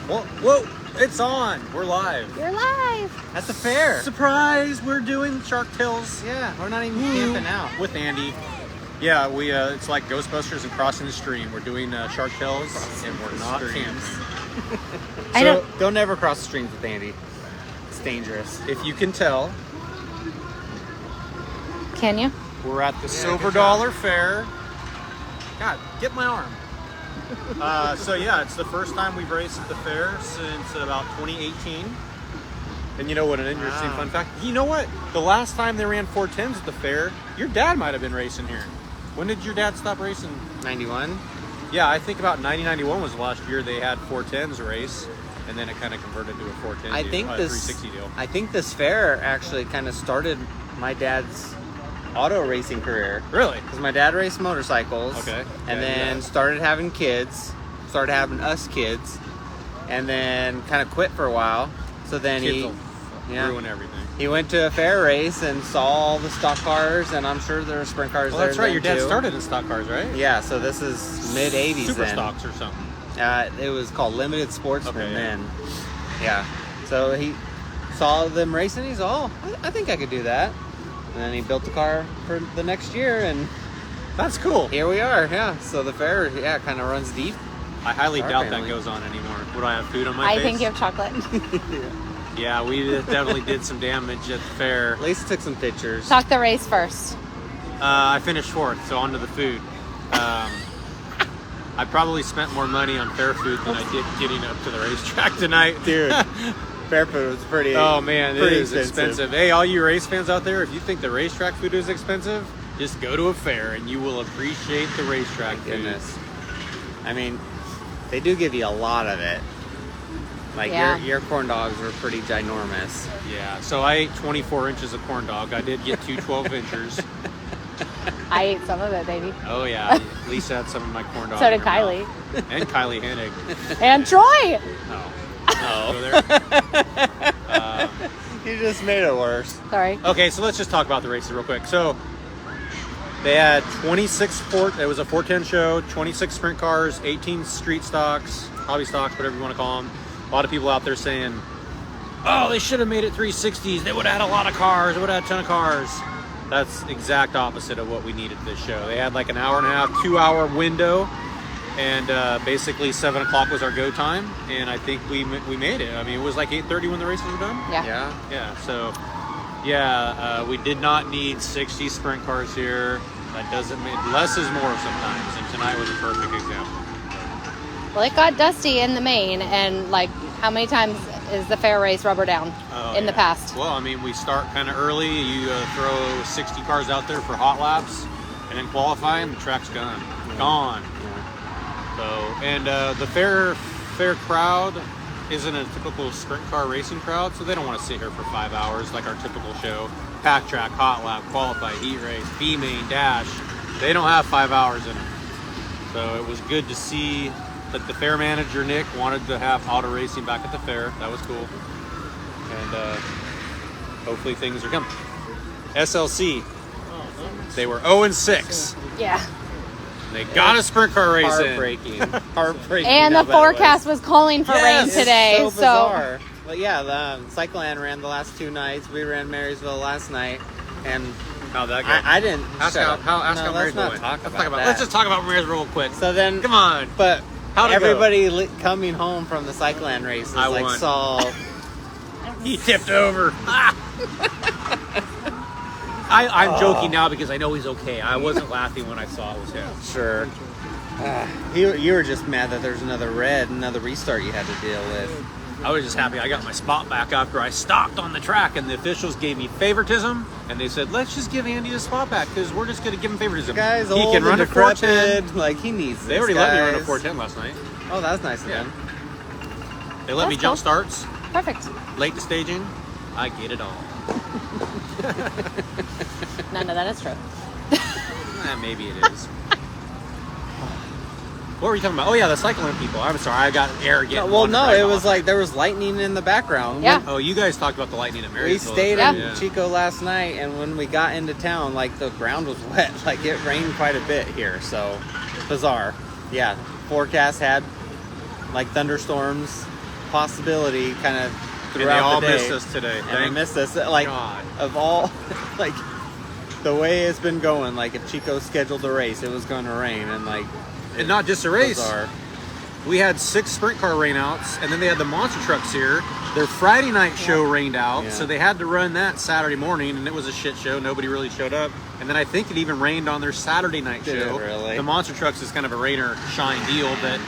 Well, whoa, it's on. We're live. You're live. At the fair. Surprise! We're doing Shark Tales. Yeah, we're not even camping out. With Andy. Yeah, we it's like Ghostbusters and Crossing the Stream. We're doing Shark Tales, and we're not camping. So don't ever cross the streams with Andy. It's dangerous. If you can tell, Can you? we're at the Silver Dollar Fair. God, get my arm. So yeah, it's the first time we've raced at the fair since about 2018. And you know what, an interesting fun fact? You know what? The last time they ran 410s at the fair, your dad might have been racing here. When did your dad stop racing? 91? Yeah, I think about 90-91 was the last year they had 410s race, and then it kind of converted to a 410 I deal, think 360 deal. I think this fair actually kind of started my dad's auto racing career. Really? Because my dad raced motorcycles. Okay. And Yeah, then yeah. started having kids. Started having us kids. And then kind of quit for a while. So then Kids will yeah. ruin everything. He went to a fair race and saw all the stock cars, and I'm sure there were sprint cars Well, there. that's right. then, Your dad too. started in stock cars, right? Yeah, so this is mid 80s. Super then. stocks or something. It was called Limited Sportsman Okay, yeah. then. Yeah. So he saw them racing. He's I think I could do that. And then he built the car for the next year, and That's cool. here we are. Yeah. So the fair, kind of runs deep. I highly Our doubt family. that goes on anymore. Would I have food on my I face? think you have chocolate. Yeah, we definitely did some damage at the fair. Lisa took some pictures. Talk the race first. I finished fourth, so on to the food. I probably spent more money on fair food than I did getting up to the racetrack tonight. Dude, fair food was pretty. Oh man, it pretty is expensive. Hey, all you race fans out there, if you think the racetrack food is expensive, just go to a fair and you will appreciate the racetrack food. Goodness. I mean, they do give you a lot of it. Like Yeah. your corn dogs were pretty ginormous. Yeah, so I ate 24 inches of corn dog. I did get two 12 inchers. I ate some of it, baby. Oh yeah, Lisa had some of my corn dog. So in did her Kylie. mouth. And Kylie Hennig. And Troy. Oh. Go there. You just made it worse. Sorry. Okay, so let's just talk about the races real quick. So they had 26 it was a 410 show, 26 sprint cars, 18 street stocks, hobby stocks, whatever you want to call them. A lot of people out there saying, oh, they should have made it 360s. They would have had a lot of cars. They would have had a ton of cars. That's exact opposite of what we needed this show. They had like an hour and a half, 2-hour window, and basically 7 o'clock was our go time, and I think we made it. I mean, it was like 8:30 when the races were done. Yeah. Yeah, so, we did not need 60 sprint cars here. That doesn't mean less is more sometimes, and tonight was a perfect example. Well, it got dusty in the main, and like, how many times is the fair race rubber down in the past? Well, I mean, we start kind of early. You throw 60 cars out there for hot laps, and then qualifying, the track's gone. Gone. Yeah. So, and the fair crowd isn't a typical sprint car racing crowd, so they don't want to sit here for 5 hours like our typical show. Pack track, hot lap, qualify, heat race, B main, dash. They don't have 5 hours in it. So it was good to see that the fair manager, Nick, wanted to have auto racing back at the fair. That was cool. And hopefully things are coming. SLC, they were 0-6. Yeah. They got a sprint car race in. Heartbreaking. And the how bad it was. forecast was calling for rain It's today. so bizarre. But yeah, the Cycleland ran the last 2 nights. We ran Marysville last night, and How'd that go? I didn't. Ask shut how up. Marysville let's not went. talk Let's about that. Let's just talk about Marysville real quick. So then, Come on. but How'd it go? everybody coming home from the Cycleland races I won. saw. He tipped over. I'm joking now because I know he's okay. I wasn't laughing when I saw it was him. Sure. You were just mad that there's another restart you had to deal with. I was just happy I got my spot back after I stopped on the track, and the officials gave me favoritism, and they said, let's just give Andy the spot back because we're just going to give him favoritism. The guy's he old can run and a 410. decrepit. Like, he needs this, They already let me run a guys. 410 last night. Oh, that's nice of Yeah. them. They let me That's jump cool. starts, Perfect. late to staging. I get it all. None of that is true. Maybe it is. What were you talking about? Oh yeah, the cycling people. I'm sorry, I got arrogant. and Well, wanted to no, brag it off. was like there was lightning in the background. Yeah. Oh, you guys talked about the lightning at We Marysville. stayed Yeah. in Chico last night, and when we got into town, like, the ground was wet. Like, it rained quite a bit here, so bizarre. Yeah, forecast had like thunderstorms possibility kind of And they throughout all the day. missed us today. And they Thank missed us. Like, God. of all, like, the way it's been going, like, if Chico scheduled a race, it was going to rain. And, like, And not just a race. bizarre. We had 6 sprint car rainouts, and then they had the monster trucks here. Their Friday night show rained out, Yeah. so they had to run that Saturday morning, and it was a shit show. Nobody really showed up. And then I think it even rained on their Saturday night Did it show. really? The monster trucks is kind of a rain or shine deal, but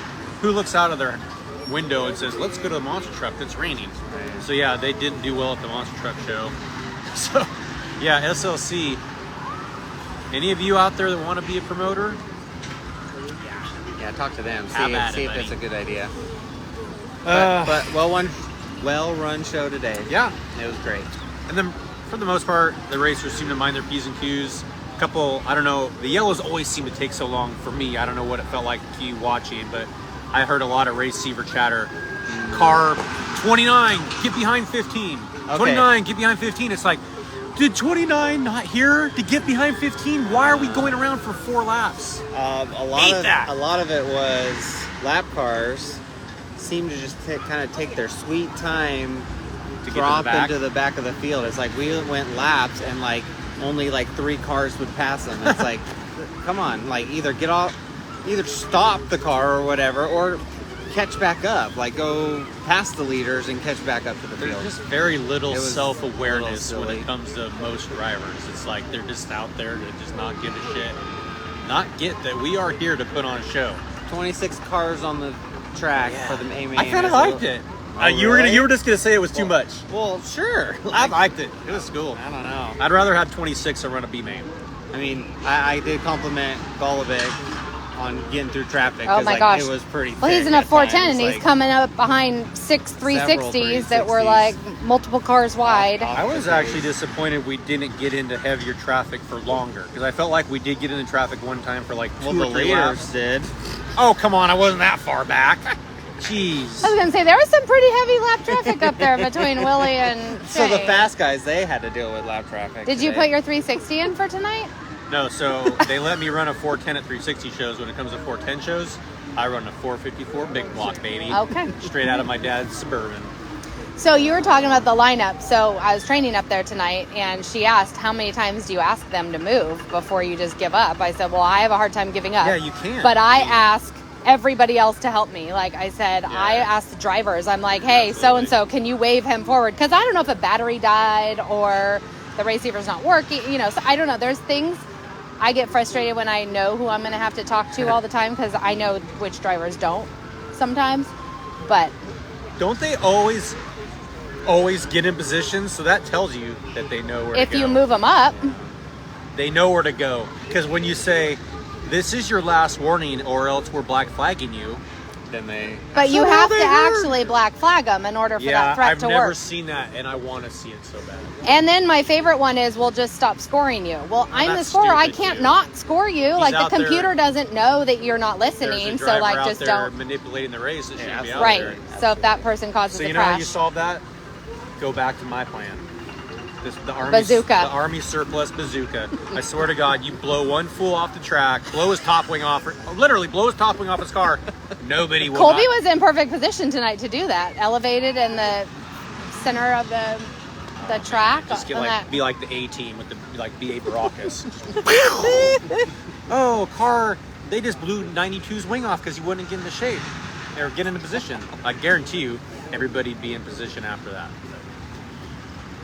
who looks out of their window and says, let's go to the monster truck, it's raining. So yeah, they didn't do well at the monster truck show. So yeah, SLC. Any of you out there that want to be a promoter? Yeah, talk to them. Have See, at it, see if buddy. it's a good idea. Uh, But well-run show today. Yeah. It was great. And then, for the most part, the racers seem to mind their P's and Q's. A couple, I don't know, the yellows always seem to take so long for me. I don't know what it felt like to you watching, but I heard a lot of race receiver chatter. Car 29, get behind 15. Okay. 29, get behind 15. It's like, did 29 not here to get behind 15? Why are we going around for 4 laps? A Hate that. lot of it was lap cars seem to just kind of take their sweet time To get to the drop back? into the back of the field. It's like we went laps and like only like 3 cars would pass them. It's like, come on, like either get off, either stop the car or whatever, or catch back up. Like go past the leaders and catch back up to the There's field. just very little It was self-awareness a little when silly. it comes to most drivers. It's like they're just out there to just not give a shit. Not get that we are here to put on a show. 26 cars on the track for the main. I kind of liked it. Oh, you were just gonna say it was too much. Well, sure. I liked it. It was cool. I don't know. I'd rather have 26 and run a B main. I mean, I did compliment Golovic on getting through traffic. Oh 'cause, my like, gosh. It was pretty Well, he's thick in a at 410 times, and he's like, coming up behind 6 360s that were 360s. like multiple cars wide. I was actually disappointed we didn't get into heavier traffic for longer because I felt like we did get into traffic one time for like 2 Well, or the 3 leaders laps. did. Oh, come on. I wasn't that far back. I Jeez. was gonna say there was some pretty heavy lap traffic up there between Willie and So the Shane. fast guys, they had to deal with lap traffic. Did you today. put your 360 in for tonight? No, so they let me run a 410 at 360 shows. When it comes to 410 shows, I run a 454 big block, baby. Okay. Straight out of my dad's Suburban. So you were talking about the lineup. So I was training up there tonight, and she asked, how many times do you ask them to move before you just give up? I said, well, I have a hard time giving up. Yeah, you can. But I ask everybody else to help me. Like I said, I asked the drivers. I'm like, hey, Absolutely. so-and-so, can you wave him forward? Because I don't know if a battery died or the receiver's not working. You know, so I don't know. There's things I get frustrated when I know who I'm going to have to talk to all the time because I know which drivers don't sometimes. But Don't they always get in position? So that tells you that they know where if to go. you move them up, They know where to go. Because when you say, this is your last warning or else we're black flagging you, then they... but you So have to they heard. actually black flag them in order for that threat I've to never work. seen that and I want to see it so bad. And then my favorite one is, we'll just stop scoring you. Well, I'm the that's scorer. I stupid, can't too. not score you. Like, out the there- computer doesn't know that you're not There's listening. a So, driver like, out just there don't. manipulating the race that shouldn't be out Right. there. So if that person causes So a you know how crash. you solve that? Go back to my plan. The Army, Bazooka. The Army surplus bazooka. I swear to God, you blow one fool off the track, blow his top wing off, literally blow his top wing off his car. Nobody will. Colby not- was in perfect position tonight to do that. Elevated in the center of the track. Just get on like that. be like the A team with the like B8 Baracus. Oh, car! They just blew 92's wing off because he wouldn't get in the shape or get into position. I guarantee you, everybody'd be in position after that.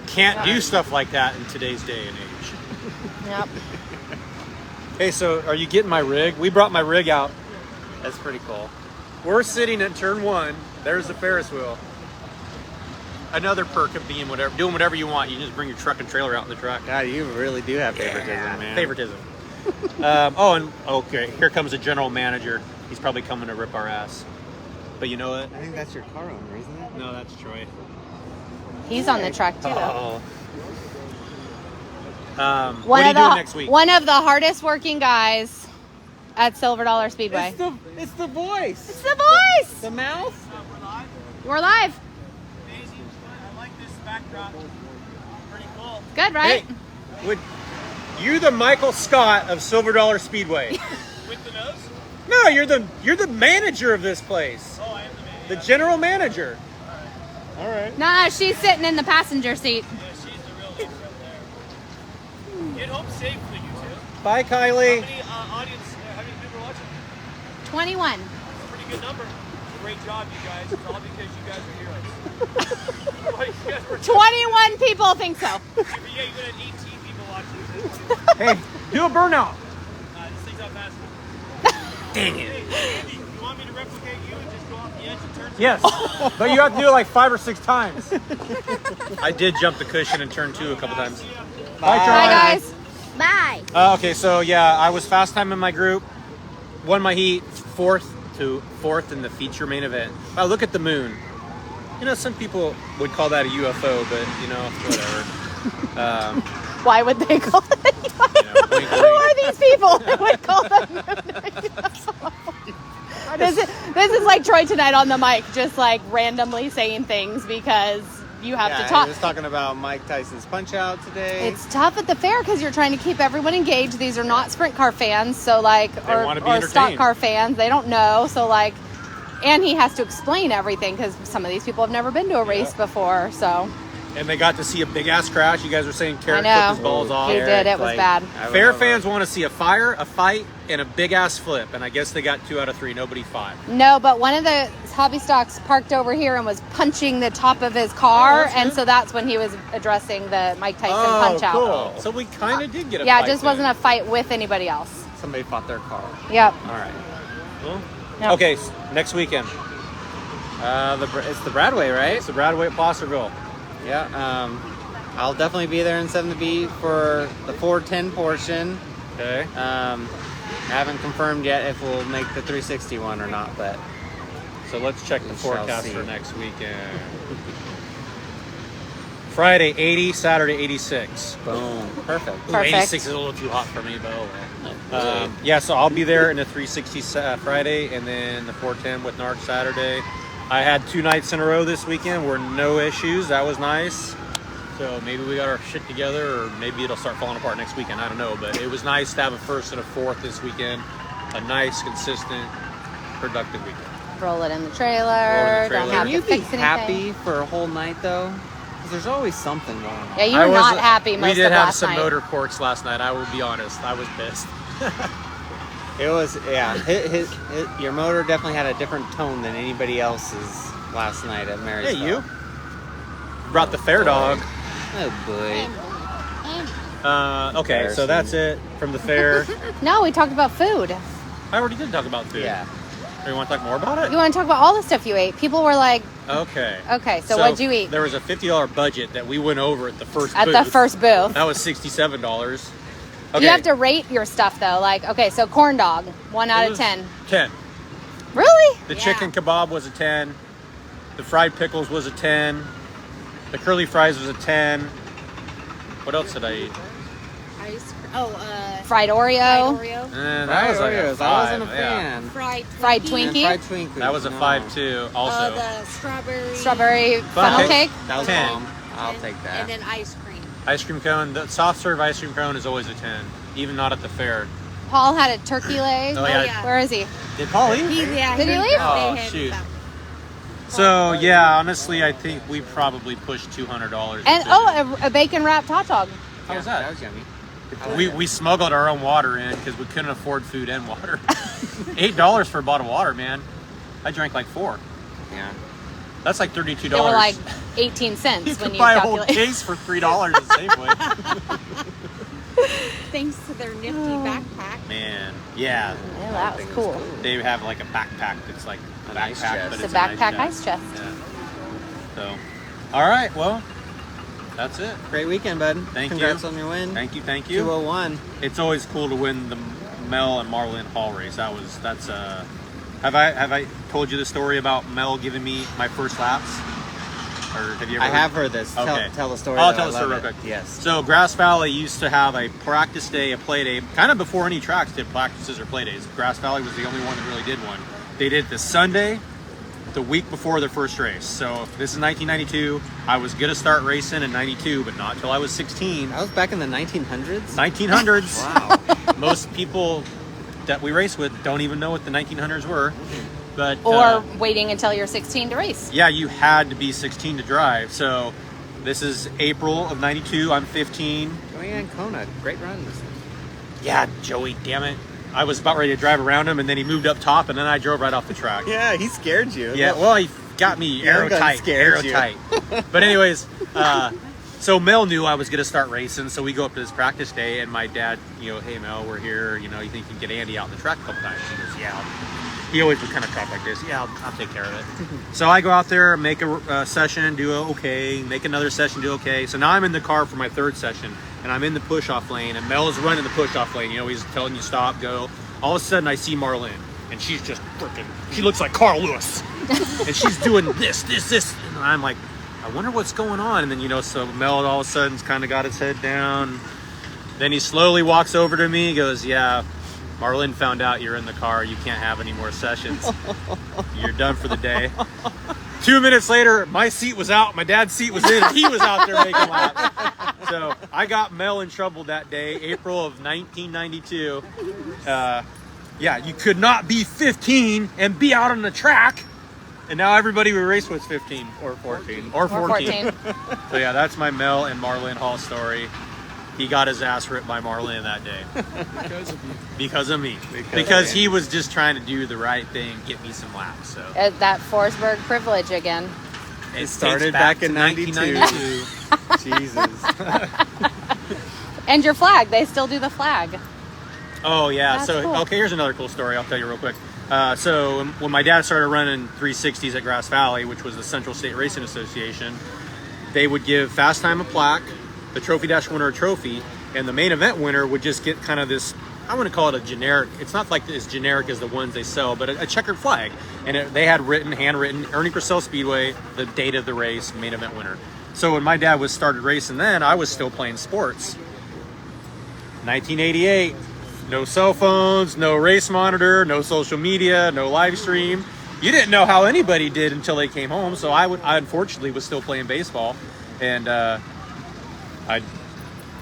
Can't do stuff like that in today's day and age. Yep. Hey, so are you getting my rig? We brought my rig out. That's pretty cool. We're sitting at turn 1. There's the Ferris wheel. Another perk of being doing whatever you want. You just bring your truck and trailer out in the truck. God, you really do have favoritism, man. Favoritism. Okay, here comes the general manager. He's probably coming to rip our ass. But you know what? I think that's your car owner, isn't it? No, that's Troy. He's on the track too, though. What are you doing next week? One of the hardest working guys at Silver Dollar Speedway. It's the voice. It's the voice. The mouth. We're live. Amazing. I like this backdrop. Pretty cool. Good, right? Hey, you're the Michael Scott of Silver Dollar Speedway. With the nose? No, you're the manager of this place. Oh, I am the man. The general manager. All All right. Nah, she's sitting in the passenger seat. Yeah, she's the real leader up there. Get home safely, you two. Bye, Kylie. How many people are watching? 21. That's a pretty good number. Great job, you guys. It's all because you guys are heroes. Well, you guys were 21 people think so. Yeah, you could have 18 people watching. Hey, do a burnout. This thing's not fast enough. Dang it. Hey, Andy, you want me to replicate you and just go off the edge and turn? Yes, but you have to do it like 5 or 6 times. I did jump the cushion and turn 2 a couple times. Bye, Bye, Tron. guys. Bye. Okay, so yeah, I was fast time in my group, won my heat, fourth in the feature main event. Wow, look at the moon. You know, some people would call that a UFO, but you know, whatever. Why would they call it? Wink, Who are these people that would call them? This is like Troy tonight on the mic, just like randomly saying things because you have to talk. He was talking about Mike Tyson's Punch Out today. It's tough at the fair because you're trying to keep everyone engaged. These are not sprint car fans, so like, wanna be or stock entertained. car fans. They don't know, so like, and he has to explain everything because some of these people have never been to a race before. So And they got to see a big ass crash. You guys were saying Carrot I know. flipped his balls off. He did. It was bad. Fair fans want to see a fire, a fight, and a big ass flip. And I guess they got 2 out of 3. Nobody fought. no, but one of the hobby stocks parked over here and was punching the top of his car, that's and good. so that's when he was addressing the Mike Tyson punch out. cool. So we kind of did get a Yeah, fight it just then. wasn't a fight with anybody else. Somebody fought their car. Yep. All right. Well, Yep. Okay, next weekend. It's the Bradway, right? It's the Bradway at Placerville. Yeah. I'll definitely be there in 7B for the 410 portion. Okay. I haven't confirmed yet if we'll make the 361 or not, but So let's check the We shall forecast see. for next weekend. Friday 80, Saturday 86. boom, perfect. Ooh, Perfect. 86 is a little too hot for me, but oh well. Yeah, so I'll be there in the 360 Friday and then the 410 with NARC Saturday. I had 2 nights in a row this weekend were no issues. That was nice. So maybe we got our shit together, or maybe it'll start falling apart next weekend. I don't know, but it was nice to have a first and a fourth this weekend. A nice, consistent, productive weekend. Roll it in the trailer. Don't trailer. have Can to you be fix anything. happy for a whole night though? Because there's always something going on. Yeah, you I were was- not happy most We did of have last some night. motor quirks last night. I will be honest. I was pissed. It was, yeah. Your motor definitely had a different tone than anybody else's last night at Marysville. Hey, you. Brought the fair dog. Oh boy. Okay, so that's it from the fair. No, we talked about food. I already did talk about food. Yeah. You want to talk more about it? You want to talk about all the stuff you ate? People were like, Okay. okay, so what'd you eat? There was a $50 budget that we went over at the first At booth. the first booth. That was $67. Okay. You have to rate your stuff though. Like, okay, so corn dog, 1 out It of was 10. 10. Really? The chicken kebab was a 10. The fried pickles was a 10. The curly fries was a 10. What else did I eat? Fried Oreo, Oreo. That was like a Oreos. 5. I wasn't a yeah. fan. Fried fried And Twinkie, fried Twinkie. That was a No. 5 too. Also. The strawberry. strawberry funnel cake. That was 10. bomb. I'll take that. And then ice cream. Ice cream cone. The soft serve ice cream cone is always a 10, even not at the fair. Paul had a turkey leg. Oh, yeah. yeah. Where is he? Did Paul eat? Did he leave? Oh, shoot. So yeah, honestly, I think we probably pushed $200. And a bacon wrapped hot dog. How was That that? was yummy. We smuggled our own water in because we couldn't afford food and water. $8 for a bottle of water, man. I drank like 4. Yeah. That's like $32. They were like 18 you cents when could you buy a whole calculate. case for $3 at Safeway. Thanks to their nifty backpack. Man, yeah. Yeah, that was cool. They have like a backpack that's like a An ice backpack, chest. but It's a an backpack ice chest. Yeah. So, all right, well, that's it. Great weekend, bud. Thank you. Congrats on your win. Thank you, thank you. 201. It's always cool to win the Mel and Marlin Hall race. That's have I told you the story about Mel giving me my first laps? Or have you ever I have heard this. Okay. Tell the story. I'll though. tell I the story love real it. quick. Yes. So Grass Valley used to have a practice day, a play day, kind of before any tracks did practices or play days. Grass Valley was the only one that really did one. They did the Sunday, the week before their first race. So this is 1992. I was gonna start racing in 92, but not till I was 16. That was back in the 1900s. 1900s. Wow. Most people that we race with don't even know what the 1900s were. But Or waiting until you're 16 to race. yeah, you had to be 16 to drive. So this is April of 92. I'm 15. Joey Ancona, great run this one. Yeah, Joey, damn it. I was about ready to drive around him, and then he moved up top, and then I drove right off the track. Yeah, he scared you. Yeah, well, he got me Yeah, that airtight. scares you. But anyways, so Mel knew I was going to start racing, so we go up to this practice day, and my dad, hey, Mel, we're here. You think you can get Andy out in the track a couple times? He goes, yeah. He always would kind of talk like this. Yeah, I'll take care of it. So I go out there, make a session, do okay, make another session, do okay. So now I'm in the car for my third session, and I'm in the push-off lane, and Mel is running the push-off lane. He's telling you stop, go. All of a sudden, I see Marlene, and she's just freaking, she looks like Carl Lewis. And she's doing this. And I'm like, I wonder what's going on. And then, so Mel all of a sudden kind of got his head down. Then he slowly walks over to me, goes, yeah, Marlene found out you're in the car. You can't have any more sessions. You're done for the day. 2 minutes later, my seat was out. My dad's seat was in. He was out there making laps. So I got Mel in trouble that day, April of 1992. Yeah, you could not be 15 and be out on the track. And now everybody we race with 15 or 14 or 14. So yeah, that's my Mel and Marlene Hall story. He got his ass ripped by Marlene that day. Because of me. Because he was just trying to do the right thing, get me some laps. So That Forsberg privilege again. It started back in 92. Jesus. And your flag. They still do the flag. Oh yeah. That's So cool. okay, here's another cool story. I'll tell you real quick. So when my dad started running 360s at Grass Valley, which was the Central State Racing Association, they would give Fast Time a plaque, the Trophy Dash winner a trophy, and the main event winner would just get kind of this, I want to call it a generic, it's not like as generic as the ones they sell, but a checkered flag. And they had handwritten, Ernie Purcell Speedway, the date of the race, main event winner. So when my dad was started racing then, I was still playing sports. 1988, no cell phones, no race monitor, no social media, no live stream. You didn't know how anybody did until they came home. So I unfortunately was still playing baseball, and I'd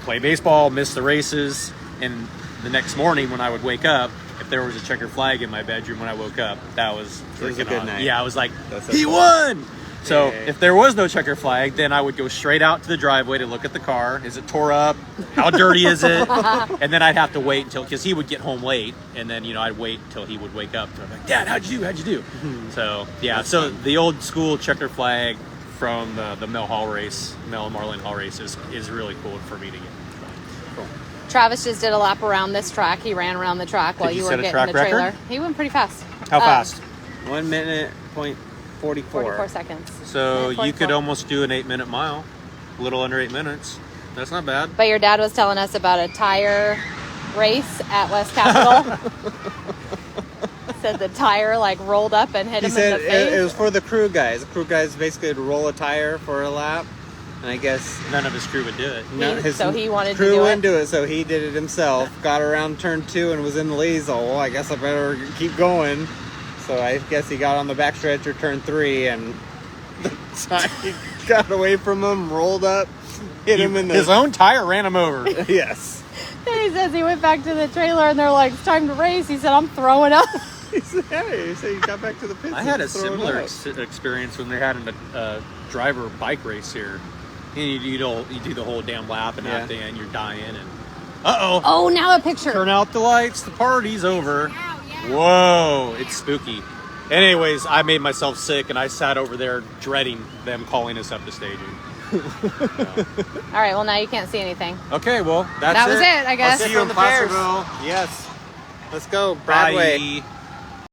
play baseball, miss the races, and the next morning when I would wake up, if there was a checkered flag in my bedroom when I woke up, that was It was a freaking good on. night. Yeah, I was like, That's he so won! So Yeah. if there was no checker flag, then I would go straight out to the driveway to look at the car. Is it tore up? How dirty is it? And then I'd have to wait until, because he would get home late, and then I'd wait until he would wake up. So I'm like, Dad, how'd you do? So yeah, so the old school checker flag from the Mel and Marlene Hall race is really cool for me to get. Cool. Travis just did a lap around this track. He ran around the track while Did you you were set a getting track the trailer. record? He went pretty fast. How fast? 1 minute, point 44. 44 seconds. So Minute you could 44. almost do an 8-minute mile, a little under 8 minutes. That's not bad. But your dad was telling us about a tire race at West Capitol. Said the tire rolled up and hit He him in said the face. it was for the crew guys. The crew guys basically would roll a tire for a lap. And I guess None of his crew would do it. So he wanted to crew do it? wouldn't do it, so he did it himself. Got around turn 2 and was in the lead. So, well, I guess I better keep going. So I guess he got on the backstretch or turn 3 and the tire got away from him, rolled up, hit him in the... His own tire ran him over. Yes. Then he says he went back to the trailer and they're like, it's time to race. He said, I'm throwing up. He said, hey, he said he got back to the pits. I had a and throwing similar up. experience when they had a driver bike race here. And you do the whole damn lap, and Yeah. at the end you're dying. And uh-oh, Oh, now a picture. turn out the lights. The party's over. Whoa, it's spooky. Anyways, I made myself sick, and I sat over there dreading them calling us up to staging. All right, well, now you can't see anything. Okay, well, that's That was it, I guess. I'll see you in From the fairs. Placerville. Yes. Let's go. Bradway. Bye.